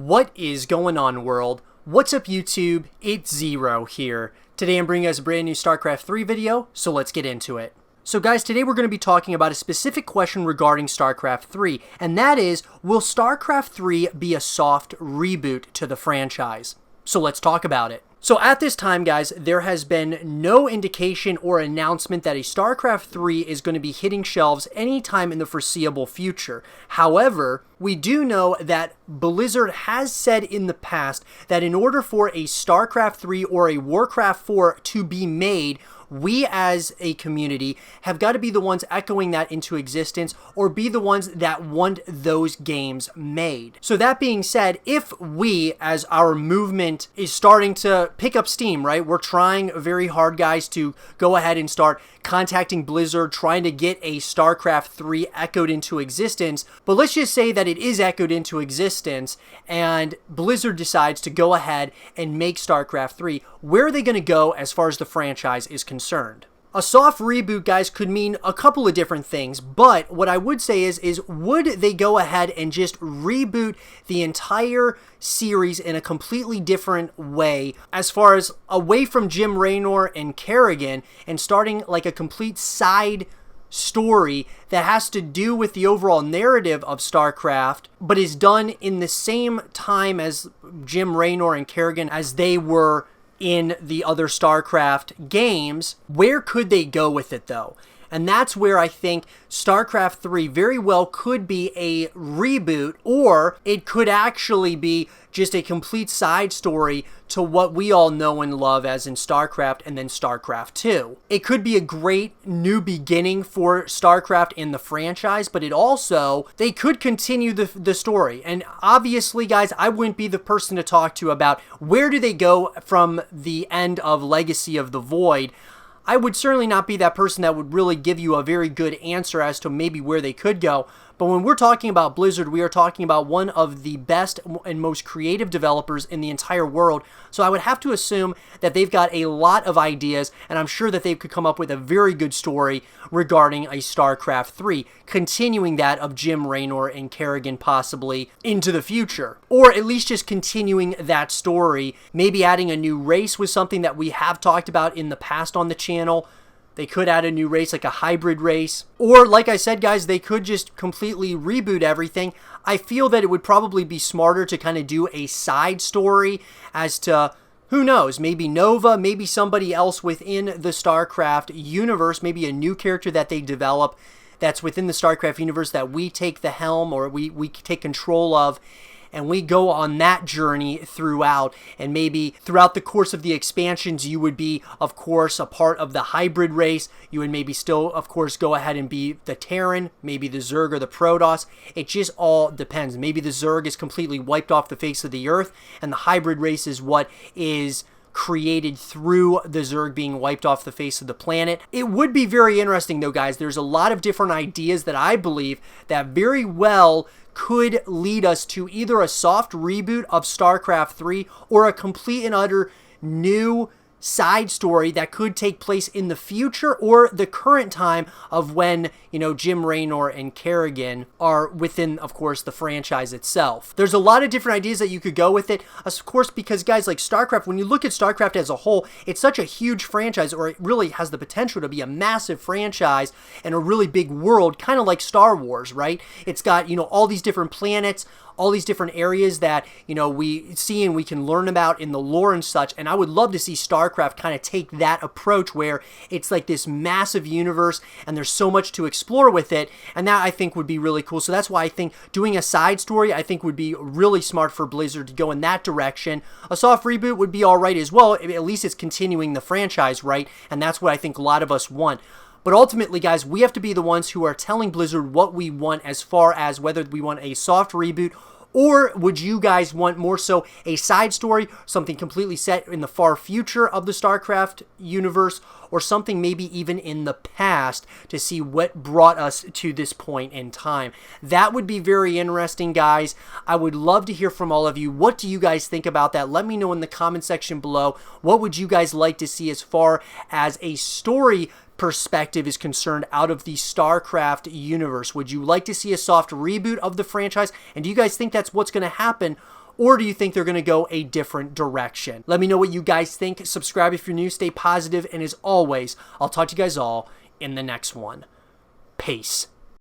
What is going on, world? What's up, YouTube? It's Zero here. Today I'm bringing us a brand new StarCraft 3 video, so let's get into it. So guys, today we're going to be talking about a specific question regarding StarCraft 3, and that is, will StarCraft 3 be a soft reboot to the franchise? So let's talk about it. So at this time, guys, there has been no indication or announcement that a StarCraft 3 is going to be hitting shelves anytime in the foreseeable future. However, we do know that Blizzard has said in the past that in order for a StarCraft 3 or a Warcraft 4 to be made, we as a community have got to be the ones echoing that into existence or be the ones that want those games made. So that being said, if we as our movement is starting to pick up steam, right? We're trying very hard, guys, to go ahead and start contacting Blizzard, trying to get a StarCraft 3 echoed into existence. But let's just say that it is echoed into existence and Blizzard decides to go ahead and make StarCraft 3. Where are they going to go as far as the franchise is concerned? A soft reboot, guys, could mean a couple of different things, but what I would say is would they go ahead and just reboot the entire series in a completely different way, as far as away from Jim Raynor and Kerrigan and starting like a complete side story that has to do with the overall narrative of StarCraft, but is done in the same time as Jim Raynor and Kerrigan as they were in the other StarCraft games? Where could they go with it, though? And that's where I think StarCraft 3 very well could be a reboot, or it could actually be just a complete side story to what we all know and love as in StarCraft and then StarCraft 2. It could be a great new beginning for StarCraft in the franchise, but it also, they could continue the story. And obviously, guys, I wouldn't be the person to talk to about where do they go from the end of Legacy of the Void. I would certainly not be that person that would really give you a very good answer as to maybe where they could go. But when we're talking about Blizzard, we are talking about one of the best and most creative developers in the entire world. So I would have to assume that they've got a lot of ideas, and I'm sure that they could come up with a very good story regarding a StarCraft 3, continuing that of Jim Raynor and Kerrigan possibly into the future. Or at least just continuing that story, maybe adding a new race was something that we have talked about in the past on the channel. They could add a new race, like a hybrid race. Or, like I said, guys, they could just completely reboot everything. I feel that it would probably be smarter to kind of do a side story as to, who knows, maybe Nova, maybe somebody else within the StarCraft universe, maybe a new character that they develop that's within the StarCraft universe that we take the helm or we take control of. And we go on that journey throughout, and maybe throughout the course of the expansions, you would be, of course, a part of the hybrid race. You would maybe still, of course, go ahead and be the Terran, maybe the Zerg or the Protoss. It just all depends. Maybe the Zerg is completely wiped off the face of the earth, and the hybrid race is what is created through the Zerg being wiped off the face of the planet. It would be very interesting, though, guys. There's a lot of different ideas that I believe that very well could lead us to either a soft reboot of StarCraft 3 or a complete and utter new side story that could take place in the future or the current time of when, you know, Jim Raynor and Kerrigan are within, of course, the franchise itself. There's a lot of different ideas that you could go with it, of course, because, guys, like StarCraft, when you look at StarCraft as a whole, it's such a huge franchise, or it really has the potential to be a massive franchise and a really big world, kind of like Star Wars, right? It's got, you know, all these different planets, all these different areas that, you know, we see and we can learn about in the lore and such, and I would love to see StarCraft kind of take that approach where it's like this massive universe and there's so much to explore with it, and that I think would be really cool. So that's why I think doing a side story, I think would be really smart for Blizzard to go in that direction. A soft reboot would be alright as well, at least it's continuing the franchise, right? And that's what I think a lot of us want. But ultimately, guys, we have to be the ones who are telling Blizzard what we want as far as whether we want a soft reboot, or would you guys want more so a side story, something completely set in the far future of the StarCraft universe, or something maybe even in the past to see what brought us to this point in time? That would be very interesting, guys. I would love to hear from all of you. What do you guys think about that? Let me know in the comment section below. What would you guys like to see as far as a story perspective is concerned out of the StarCraft universe? Would you like to see a soft reboot of the franchise? And do you guys think that's what's going to happen? or do you think they're going to go a different direction? Let me know what you guys think. Subscribe if you're new, stay positive, and as always, I'll talk to you guys all in the next one. Peace.